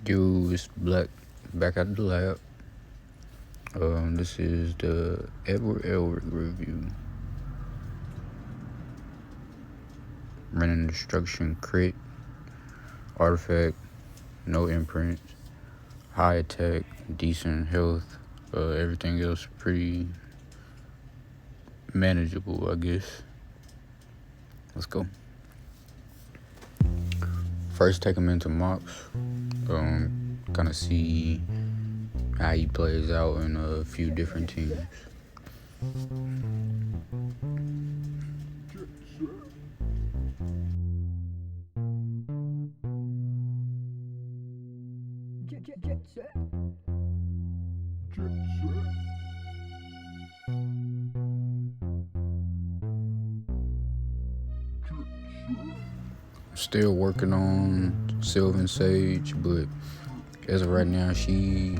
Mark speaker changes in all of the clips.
Speaker 1: Yo, it's Black back at the lab. This is the Elric review. Running destruction crit, artifact, no imprint, high attack, decent health. Everything else pretty manageable, I guess. Let's go. First, take him into mocks. Kind of see how he plays out in a few different teams. Still working on Sylvan Sage, but as of right now, she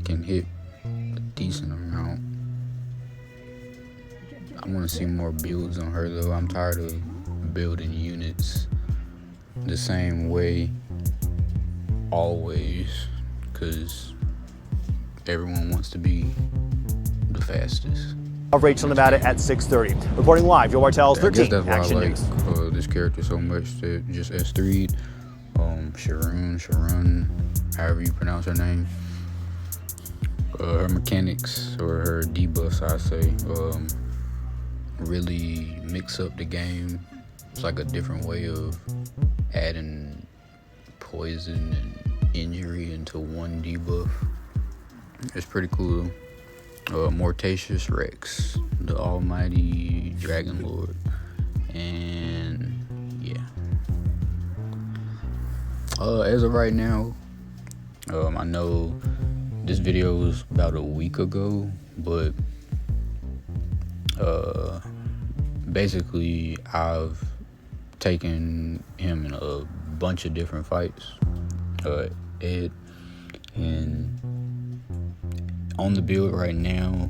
Speaker 1: can hit a decent amount. I want to see more builds on her though. I'm tired of building units the same way always, because everyone wants to be the fastest.
Speaker 2: Of Rachel, Nevada at 6:30. Reporting live, Joe Martell's 13
Speaker 1: that's why
Speaker 2: Action
Speaker 1: I like
Speaker 2: News.
Speaker 1: This character so much, that just S3, Sharon, however you pronounce her name. Her mechanics, or her debuffs, I say, really mix up the game. It's like a different way of adding poison and injury into one debuff. It's pretty cool. Mortatious Rex, the almighty Dragon Lord, and yeah. As of right now, I know this video was about a week ago, but basically I've taken him in a bunch of different fights, and on the build right now,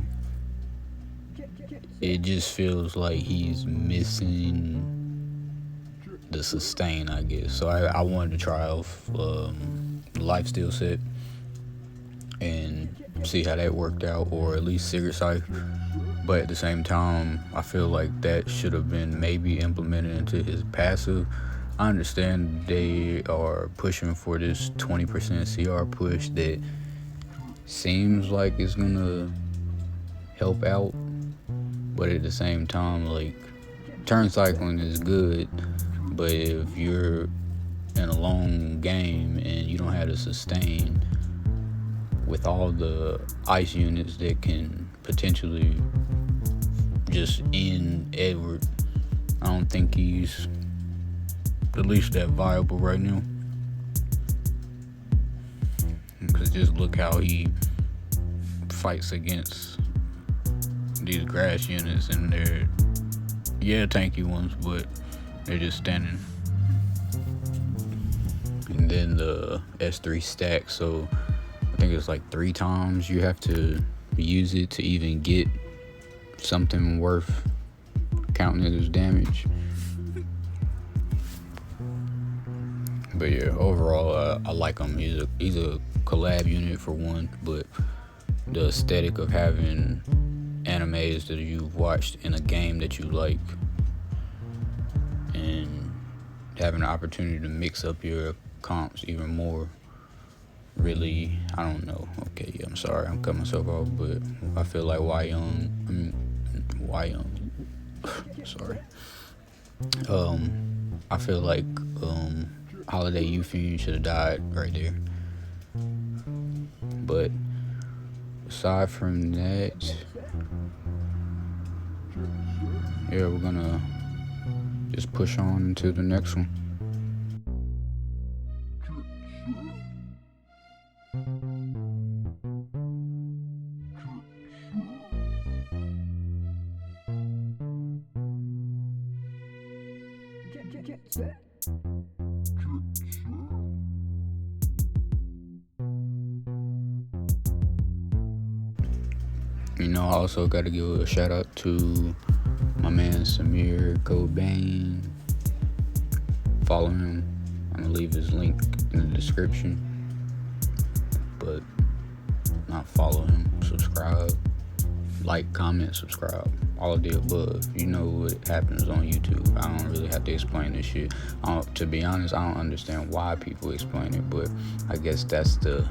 Speaker 1: it just feels like he's missing the sustain, I guess. So I wanted to try off the lifesteal set and see how that worked out, or at least Sigurd Scythe. But at the same time, I feel like that should have been maybe implemented into his passive. I understand they are pushing for this 20% CR push that seems like it's gonna help out, but at the same time, like, turn cycling is good, but if you're in a long game and you don't have to sustain with all the ice units that can potentially just end Edward, I don't think he's at least that viable right now. Because just look how he fights against these grass units, and they're, tanky ones, but they're just standing. And then the S3 stack, so I think it's like 3 times you have to use it to even get something worth counting it as damage. But yeah, overall, I like him. He's a collab unit for one, but the aesthetic of having animes that you've watched in a game that you like, and having the opportunity to mix up your comps even more, really, I don't know. Okay, yeah, I'm sorry, I'm cutting myself off, but I feel like sorry. I feel like Holiday Euphine should have died right there. But aside from that, yeah, we're gonna just push on to the next one. You know, I also got to give a shout out to my man Symere, Cobain. Follow him. I'm gonna leave his link in the description. But not follow him, subscribe, like, comment, subscribe, all of the above. You know what happens on YouTube. I don't really have to explain this shit. To be honest, I don't understand why people explain it, but I guess that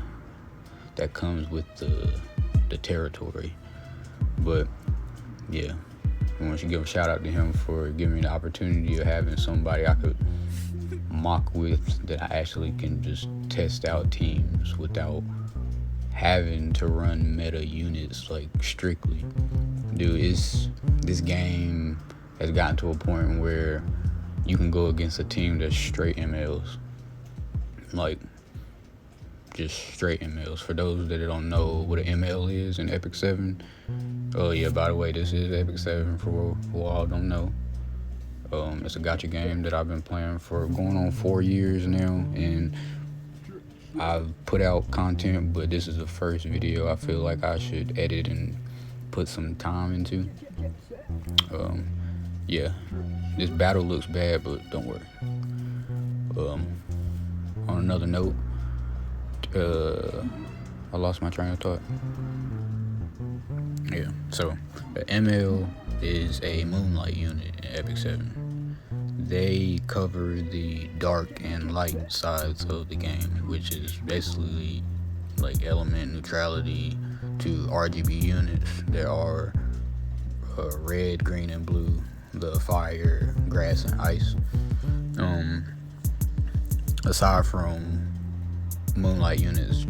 Speaker 1: comes with the territory. But yeah, I want to give a shout out to him for giving me the opportunity of having somebody I could mock with, that I actually can just test out teams without having to run meta units like strictly. Dude, this game has gotten to a point where you can go against a team that's straight MLs, like just straight MLs. For those that don't know what an ML is in Epic 7, oh yeah, by the way, this is Epic 7 for who all don't know. It's a gacha game that I've been playing for going on 4 years now, and I've put out content, but this is the first video I feel like I should edit and put some time into. Yeah, this battle looks bad, but don't worry. On another note, I lost my train of thought. Yeah, so the ML is a Moonlight unit in Epic 7. They cover the dark and light sides of the game, which is basically like element neutrality to RGB units. There are red, green, and blue, the fire, grass, and ice. Aside from Moonlight units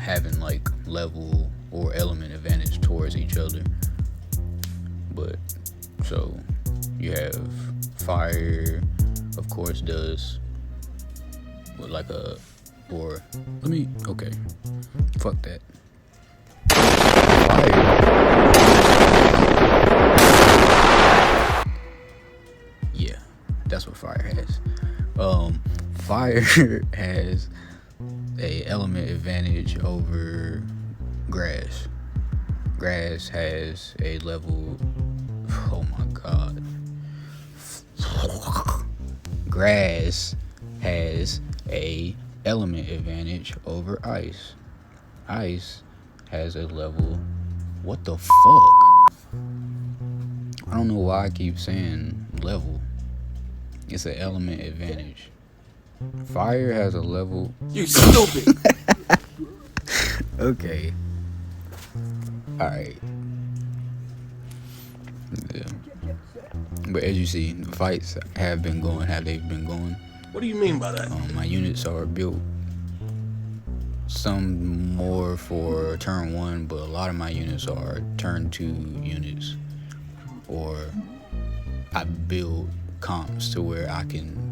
Speaker 1: having like level or element advantage towards each other, but so you have fire, of course, does with like a, or let me, okay, fuck that. Fire, yeah, that's what fire has. Fire has a element advantage over grass. Grass has a level, oh my god. Grass has a element advantage over ice. Ice has a level, what the fuck? I don't know why I keep saying level. It's an element advantage. Fire has a level.
Speaker 3: You stupid.
Speaker 1: Okay. Alright. Yeah. But as you see, the fights have been going, they've been going.
Speaker 3: What do you mean by that?
Speaker 1: My units are built, some more for turn 1, but a lot of my units are turn 2 units. Or I build comps to where I can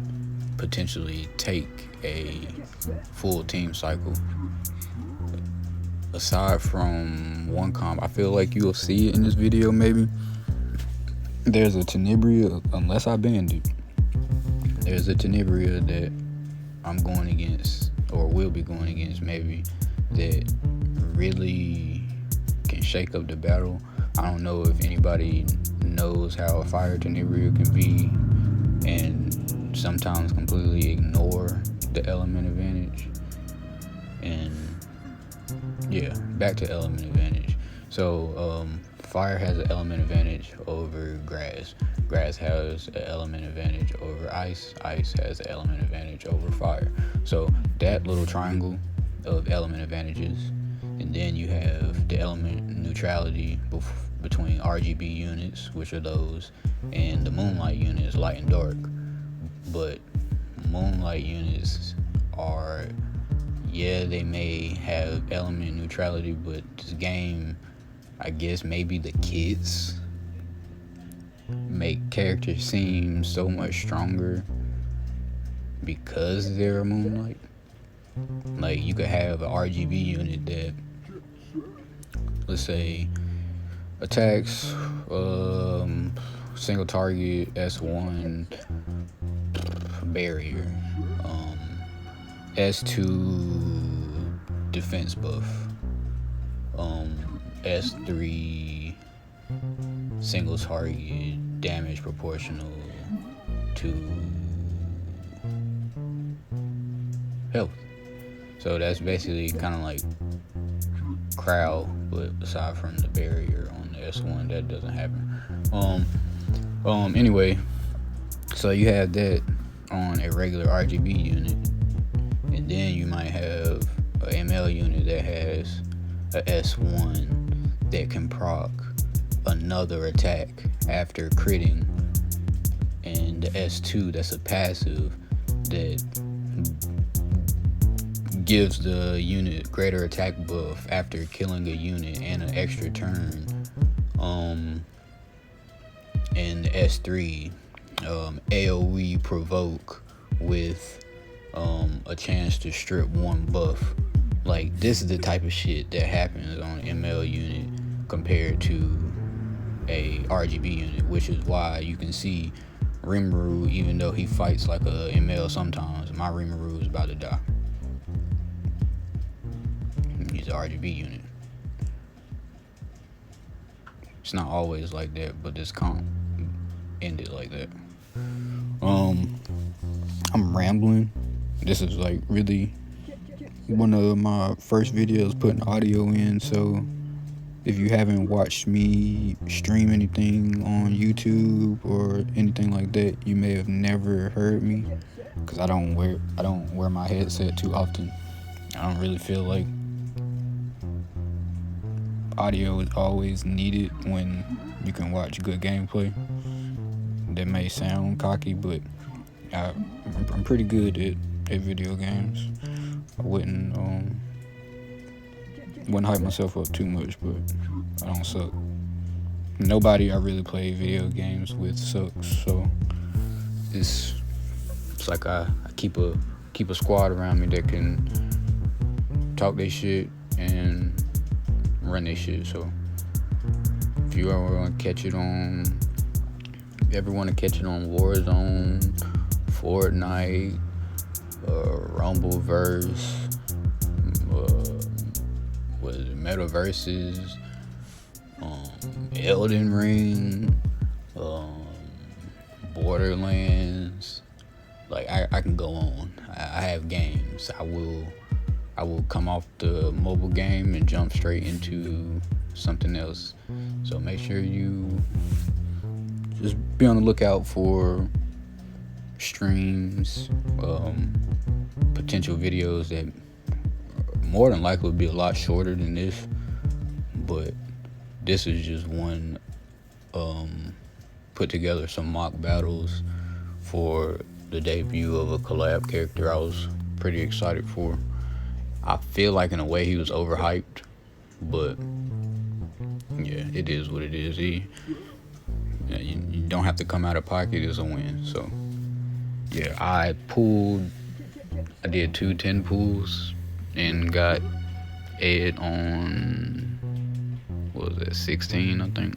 Speaker 1: potentially take a full team cycle. Aside from one comp, I feel like you'll see it in this video maybe. There's a Tenebria, unless I banned it, there's a Tenebria that I'm going against, or will be going against maybe, that really can shake up the battle. I don't know if anybody knows how a fire Tenebria can be and sometimes completely ignore the element advantage. And yeah, back to element advantage. So fire has an element advantage over grass. Grass has an element advantage over ice. Ice has an element advantage over fire. So that little triangle of element advantages, and then you have the element neutrality between RGB units, which are those, and the Moonlight units, light and dark. But Moonlight units are, yeah, they may have element neutrality, but this game, I guess maybe the kids make characters seem so much stronger because they're Moonlight. Like, you could have an RGB unit that, let's say, attacks single target S1 barrier, S2 defense buff, S3 single target damage proportional to health. So that's basically kind of like crowd, but aside from the barrier on the S1, that doesn't happen. Anyway, so you have that on a regular RGB unit, and then you might have a ML unit that has a S1 that can proc another attack after critting, and the S2 that's a passive that gives the unit greater attack buff after killing a unit and an extra turn. And the S3 AoE provoke with a chance to strip one buff. Like, this is the type of shit that happens on an ML unit compared to a RGB unit, which is why you can see Rimuru, even though he fights like a ML sometimes, my Rimuru is about to die. He's an RGB unit. It's not always like that, but this can't end it like that. I'm rambling. This is like really one of my first videos putting audio in, so if you haven't watched me stream anything on YouTube or anything like that, you may have never heard me, because I don't wear my headset too often. I don't really feel like audio is always needed when you can watch good gameplay. That may sound cocky, but I'm pretty good at video games. I wouldn't hype myself up too much, but I don't suck. Nobody I really play video games with sucks, so it's like I keep a squad around me that can talk their shit and run their shit. So if you ever want to catch it on Warzone, Fortnite, Rumbleverse, Metaverses, Elden Ring, Borderlands, like I can go on. I have games. I will come off the mobile game and jump straight into something else. So make sure you just be on the lookout for streams, potential videos that more than likely will be a lot shorter than this, but this is just one. Put together some mock battles for the debut of a collab character I was pretty excited for. I feel like in a way he was overhyped, but yeah, it is what it is. You don't have to come out of pocket, it's a win. So yeah, I did 2 10 pulls and got Ed on, what was that, 16 I think.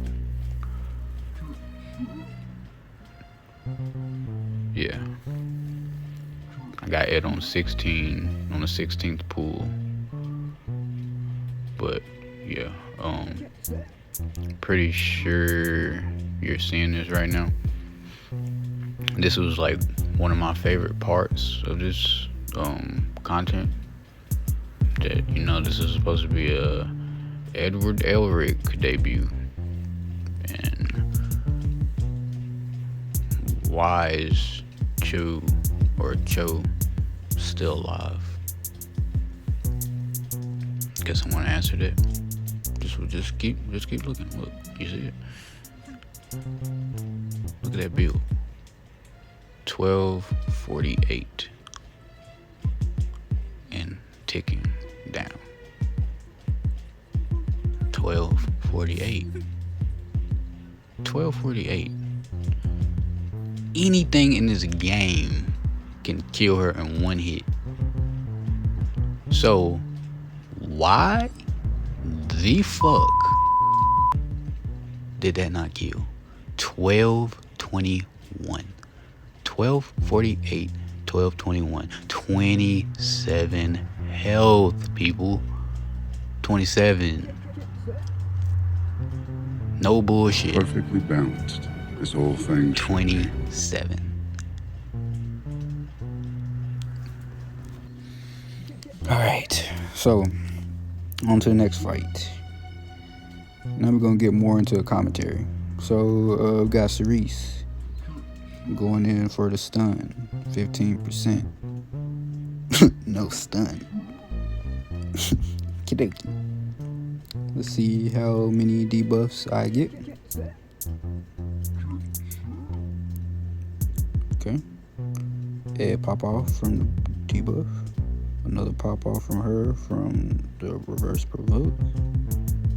Speaker 1: Yeah, I got Ed on 16 on the 16th pool. But yeah, pretty sure you're seeing this right now. This was like one of my favorite parts of this content. That, you know, this is supposed to be a Edward Elric debut, and why is Cho still alive? Guess someone answered it. Just keep looking. Look, you see it? Look at that build. 1248 and ticking down. 1248. Anything in this game can kill her in one hit. So why the fuck did that not kill? 1221, 1248, 1221, 27 health, people. 27. No bullshit.
Speaker 4: Perfectly balanced. This whole thing.
Speaker 1: 27. Alright, so on to the next fight. Now we're gonna get more into a commentary. So, got Cerise going in for the stun, 15%. No stun. Kidaki. Let's see how many debuffs I get. Okay. Ed pop off from the debuff. Another pop off from her from the reverse provoke.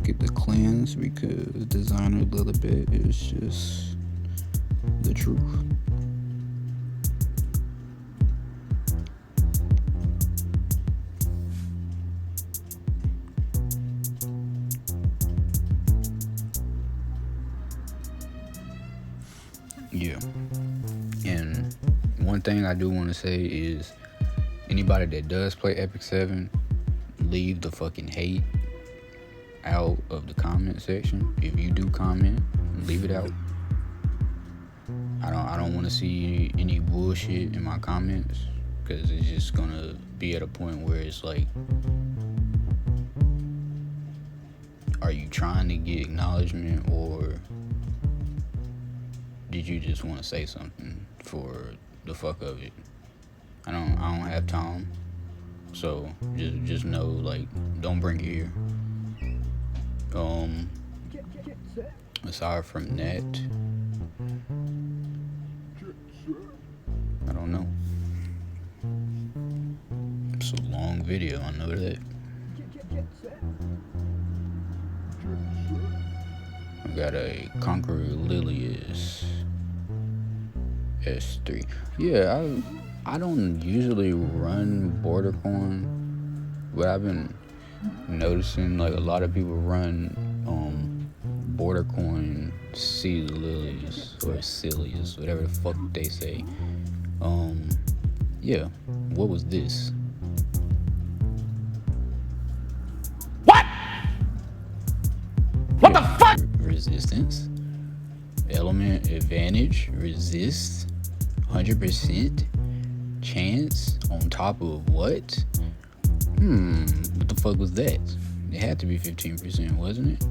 Speaker 1: Get the cleanse because designer Lilibet is just the truth. Yeah. And one thing I do want to say is anybody that does play Epic 7, leave the fucking hate out of the comment section. If you do comment, leave it out. I don't want to see any bullshit in my comments, because it's just gonna be at a point where it's like, are you trying to get acknowledgement, or did you just want to say something for the fuck of it? I don't have time. So just know, like, don't bring it here. Aside from that, I don't know. It's a long video, I know that. I got a Conqueror Lilius S3. Yeah, I don't usually run Border Corn, but I've been noticing like a lot of people run Border Corn Sea Lilius or Cilius, whatever the fuck they say. Yeah, what was this?
Speaker 3: What the fuck?
Speaker 1: Resistance, element, advantage, resist, 100% chance on top of what? What the fuck was that? It had to be 15%, wasn't it?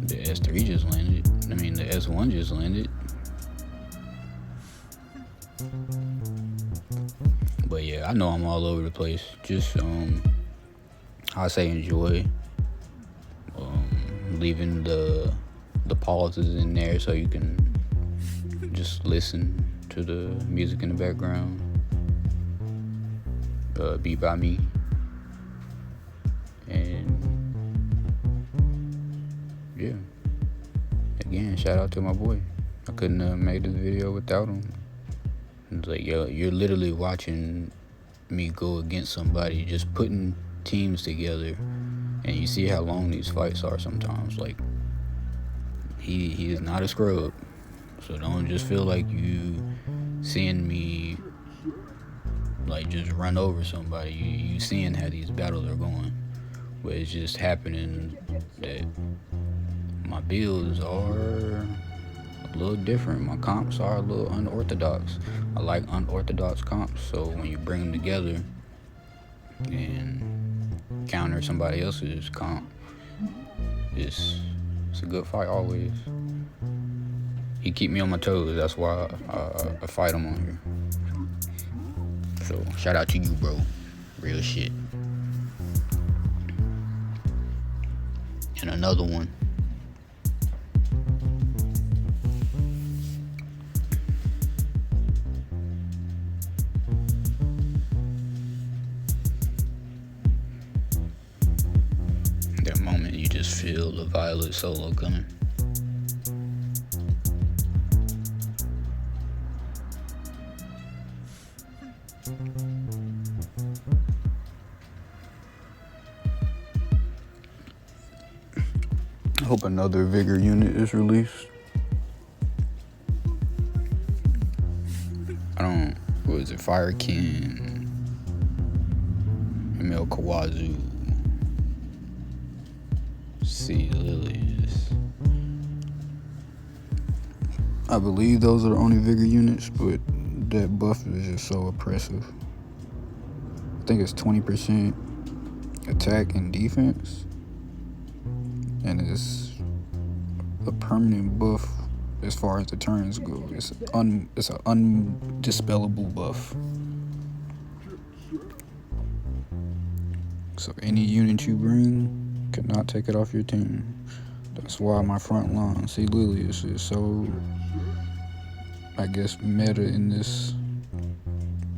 Speaker 1: The S3 just landed. I mean, the S1 just landed. But yeah, I know I'm all over the place. Just, I say enjoy. Leaving the pauses in there so you can just listen to the music in the background. Beat by me. And yeah, again, shout out to my boy. I couldn't have made this video without him. It's like, yo, you're literally watching me go against somebody, just putting teams together, and you see how long these fights are sometimes. Like, he is not a scrub, so don't just feel like you seeing me like just run over somebody. You seeing how these battles are going, but it's just happening that my builds are a little different. My comps are a little unorthodox. I like unorthodox comps, so when you bring them together and counter somebody else's comp, it's a good fight always. He keep me on my toes, that's why I fight him on here. So shout out to you, bro. Real shit. And another one. That moment you just feel the Violet solo coming. I hope another Vigor unit is released. What is it? Firekin, ML Kawazu, See, Lilius.
Speaker 5: I believe those are the only vigor units, but that buff is just so oppressive. I think it's 20% attack and defense, and it's a permanent buff as far as the turns go. It's an undispellable buff. So any unit you bring cannot take it off your team. That's why my front line, see, Lilius is so, I guess, meta in this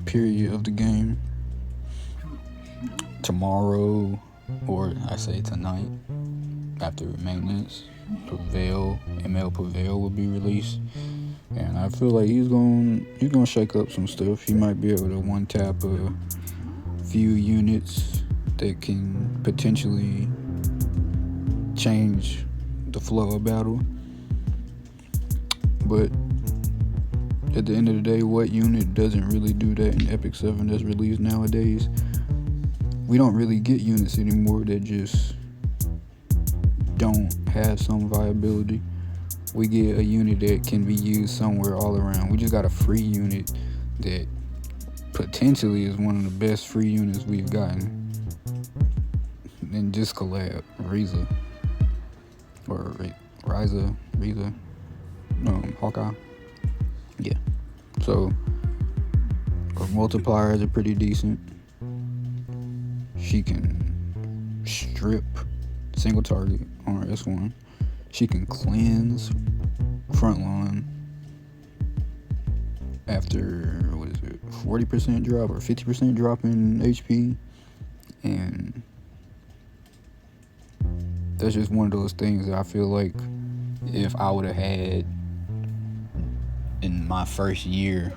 Speaker 5: period of the game. Tomorrow, or I say tonight, after maintenance, ML Prevail will be released, and I feel like he's gonna shake up some stuff. He might be able to one tap a few units that can potentially change the flow of battle. But at the end of the day, what unit doesn't really do that in Epic 7 that's released nowadays? We don't really get units anymore that just don't have some viability. We get a unit that can be used somewhere all around. We just got a free unit that potentially is one of the best free units we've gotten. And just collab, Riza. Or Riza, Hawkeye. Yeah. So, her multipliers are pretty decent. She can strip single target on her S1. She can cleanse front line after, 40% drop or 50% drop in HP. And that's just one of those things that I feel like if I would have had in my first year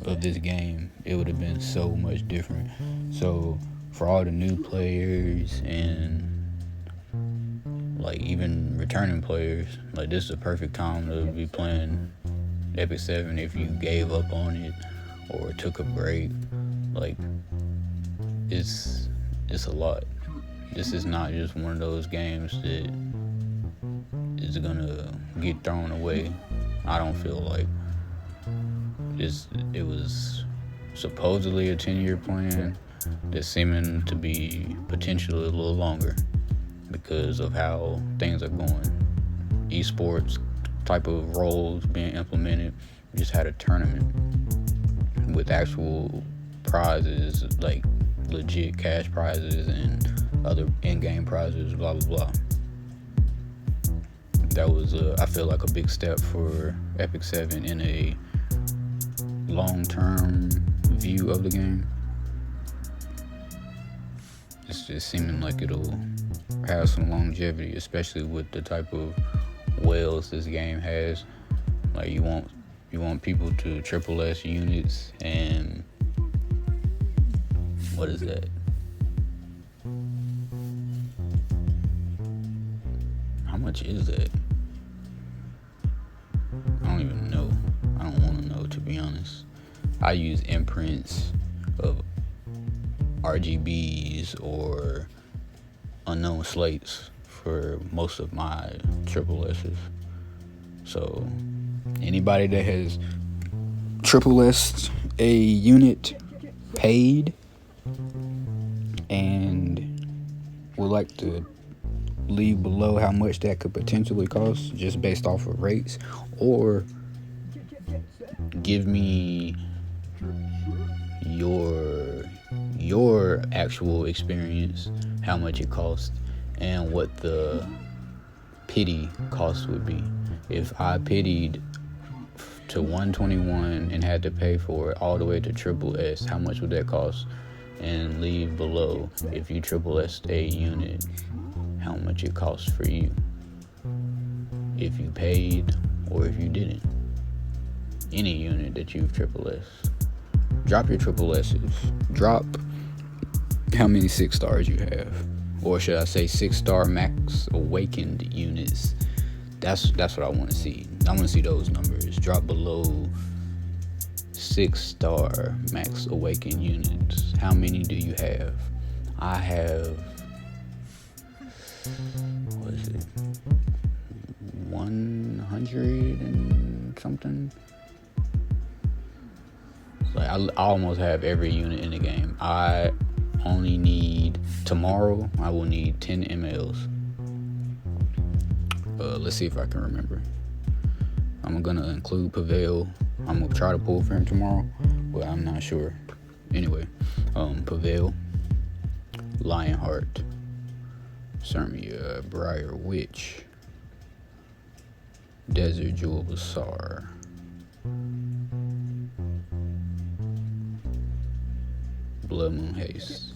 Speaker 5: of this game, it would have been so much different. So for all the new players and like even returning players, like this is a perfect time to be playing Epic 7 if you gave up on it or took a break. Like it's a lot. This is not just one of those games that is gonna get thrown away. I don't feel like it was supposedly a 10-year plan that's seeming to be potentially a little longer because of how things are going. Esports type of roles being implemented. We just had a tournament with actual prizes, like legit cash prizes and other in-game prizes, blah blah blah. That was I feel like a big step for Epic 7 in a long-term view of the game. It's just seeming like it'll have some longevity, especially with the type of whales this game has. Like you want people to triple S units, and what is that? How much is that? I don't even know. I don't want to know, to be honest. I use imprints of RGBs or unknown slates for most of my triple S's. So anybody that has triple S'd a unit paid and would like to leave below how much that could potentially cost just based off of rates, or give me your actual experience, how much it costs, and what the pity cost would be. If I pitied to 121 and had to pay for it all the way to triple S, how much would that cost? And leave below, if you triple S'd a unit, how much it costs for you, if you paid or if you didn't. Any unit that you've triple S. Drop your triple S's. Drop how many 6 stars you have, or should I say 6-star max awakened units. That's what I want to see. I want to see those numbers drop below 6-star max awakened units. How many do you have? I have what is it, 100 and something. It's like I almost have every unit in the game. I only need, tomorrow I will need 10 MLs. Let's see if I can remember. I'm gonna include Prevail. I'm gonna try to pull for him tomorrow, but I'm not sure. Anyway, Prevail, Lionheart, Symere, Briar Witch, Desert Jewel Bazaar, Blood Moon Haste,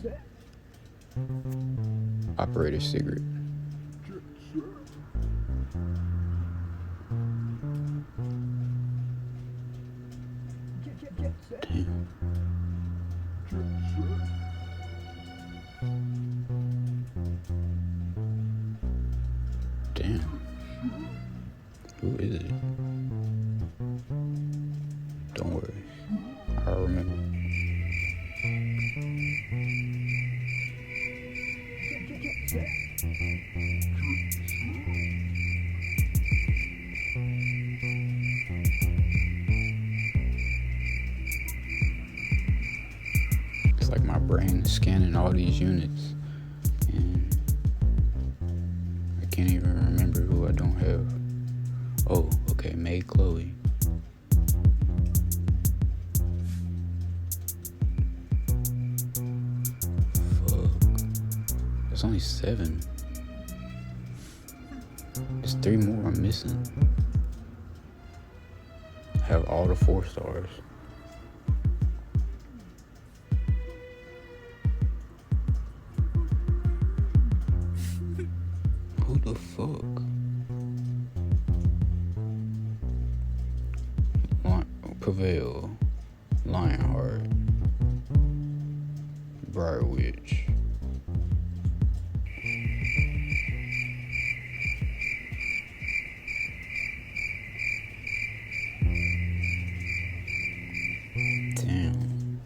Speaker 5: Operator Cigarette, damn. Damn. Who is it? Don't worry. I'll remember. It's like my brain is scanning all these units, and I can't even remember who I don't have. Oh, okay, May Chloe. Fuck. There's only 7. There's 3 more I'm missing. I have all the 4 stars. Who the fuck? Prevail, Lionheart, Briar Witch. Damn.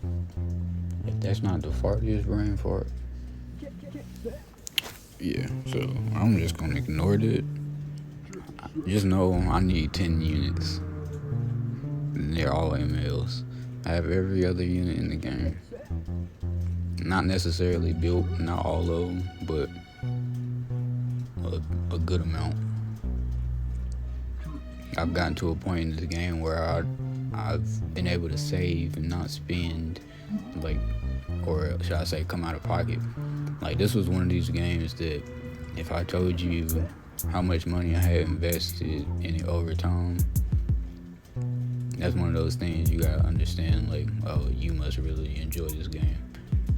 Speaker 5: If that's not the fartiest brain fart. Yeah, so I'm just gonna ignore it. Just know I need 10 units. They're all MLs. I have every other unit in the game. Not necessarily built, not all of them, but a good amount. I've gotten to a point in the game where I've been able to save and not spend, like, or should I say come out of pocket. Like, this was one of these games that if I told you how much money I had invested in it over time, that's one of those things you gotta understand, like, oh, you must really enjoy this game.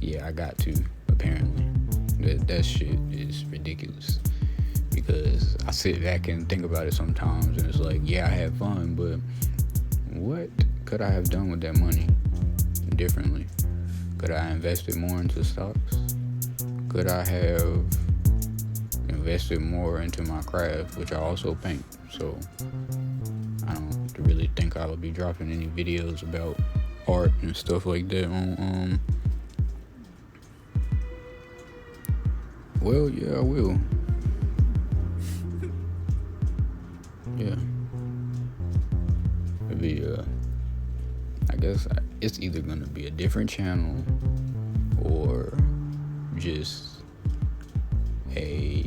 Speaker 5: Yeah, I got to, apparently. That shit is ridiculous. Because I sit back and think about it sometimes, and it's like, yeah, I had fun, but what could I have done with that money differently? Could I have invested more into stocks? Could I have invested more into my craft, which I also paint? So I don't really think I would be dropping any videos about art and stuff like that on well, yeah, I will. Yeah, it'd be I guess it's either gonna be a different channel or just a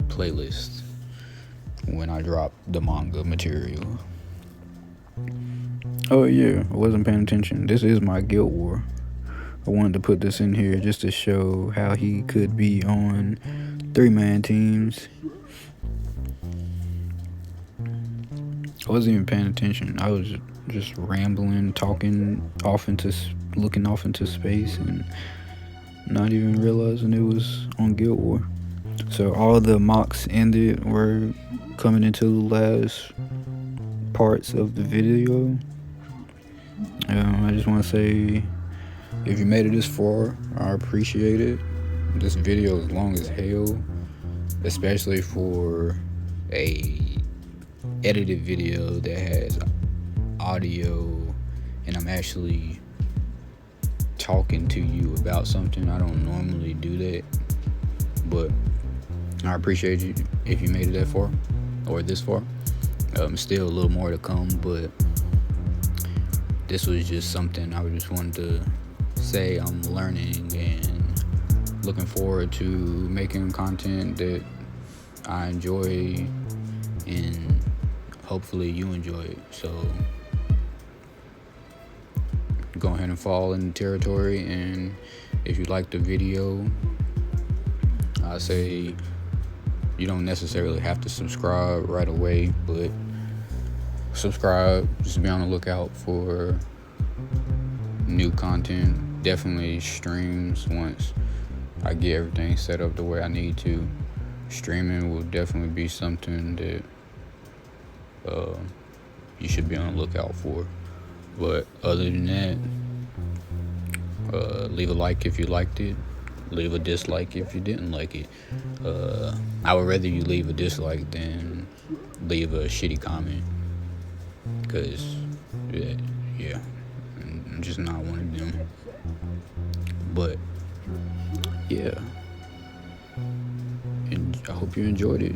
Speaker 5: playlist when I drop the manga material. Oh yeah, I wasn't paying attention. This is my Guild War. I wanted to put this in here just to show how he could be on 3-man teams. I wasn't even paying attention. I was just rambling, talking looking off into space, and not even realizing it was on Guild War. So all the mocks ended. We're coming into the last parts of the video. I just want to say, if you made it this far, I appreciate it. This video is long as hell, especially for a edited video that has audio and I'm actually talking to you about something. I don't normally do that, but I appreciate you if you made it that far or this far. Still a little more to come, but this was just something I just wanted to say. I'm learning and looking forward to making content that I enjoy, and hopefully you enjoy it. So go ahead and fall in the territory, and if you like the video, I say you don't necessarily have to subscribe right away, but subscribe. Just be on the lookout for new content. Definitely streams once I get everything set up the way I need to. Streaming will definitely be something that you should be on the lookout for. But other than that, leave a like if you liked it. Leave a dislike if you didn't like it. I would rather you leave a dislike than leave a shitty comment. Because, yeah, I'm just not one of them. But, yeah. And I hope you enjoyed it.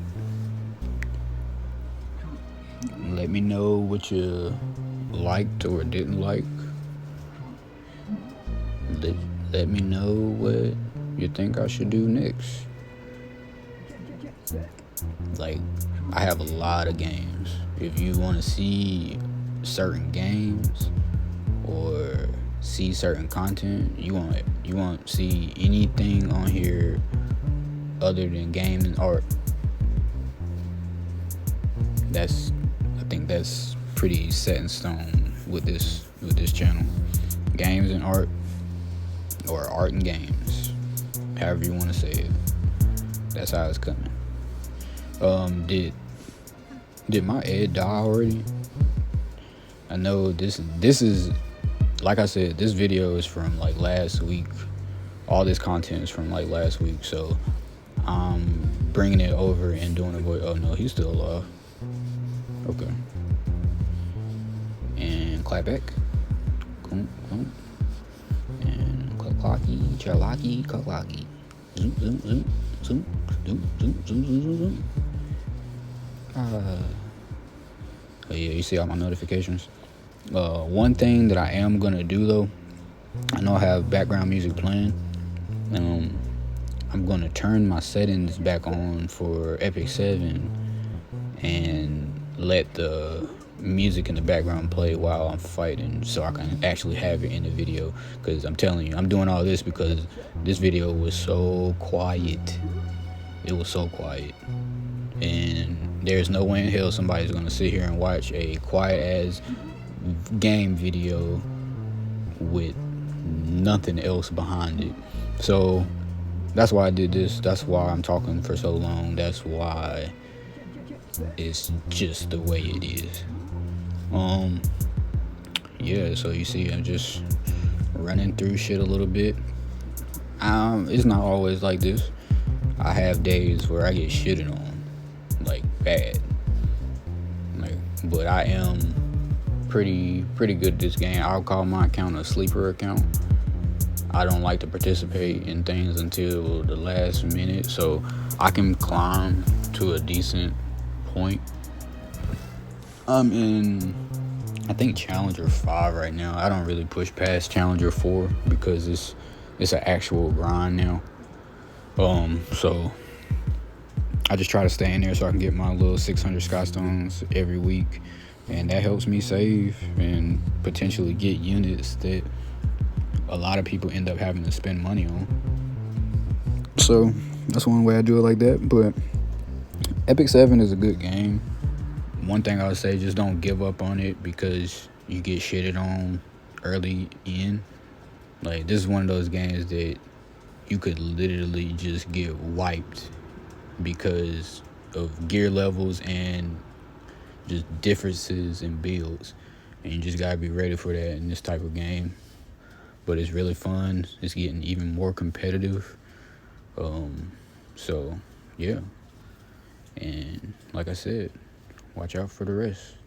Speaker 5: Let me know what you liked or didn't like. Let me know what you think I should do next. Like, I have a lot of games. If you want to see certain games or see certain content, you want to see anything on here other than game and art, I think that's pretty set in stone with this channel. Games and art, or art and games, however you want to say it. That's how it's coming. Did my Ed die already? I know this is, like I said, this video is from like last week. All this content is from like last week, so I'm bringing it over and doing a voice. Oh no, he's still alive. Okay. And clap back. And clacky, charlocky, clacky. Zoom, zoom, zoom, zoom, zoom, zoom, zoom, zoom, zoom. Oh yeah, you see all my notifications. One thing that I am gonna do though, I know I have background music playing. I'm gonna turn my settings back on for Epic 7 and let the music in the background play while I'm fighting, so I can actually have it in the video. Because I'm telling you, I'm doing all this because this video was so quiet. It was so quiet, and there's no way in hell somebody's gonna sit here and watch a quiet ass game video with nothing else behind it. So that's why I did this. That's why I'm talking for so long. That's why it's just the way it is. Yeah, so you see I'm just running through shit a little bit. It's not always like this. I have days where I get shitted on, like bad. But I am pretty good at this game. I'll call my account a sleeper account. I don't like to participate in things until the last minute, so I can climb to a decent point. I'm in, I think, Challenger 5 right now. I don't really push past Challenger 4 because it's an actual grind now. So I just try to stay in there so I can get my little 600 Sky Stones every week, and that helps me save and potentially get units that a lot of people end up having to spend money on. So that's one way I do it like that. But Epic 7 is a good game. One thing I would say, just don't give up on it because you get shitted on early in. Like, this is one of those games that you could literally just get wiped because of gear levels and just differences in builds, and you just gotta be ready for that in this type of game. But it's really fun. It's getting even more competitive. So yeah, and like I said, watch out for the rest.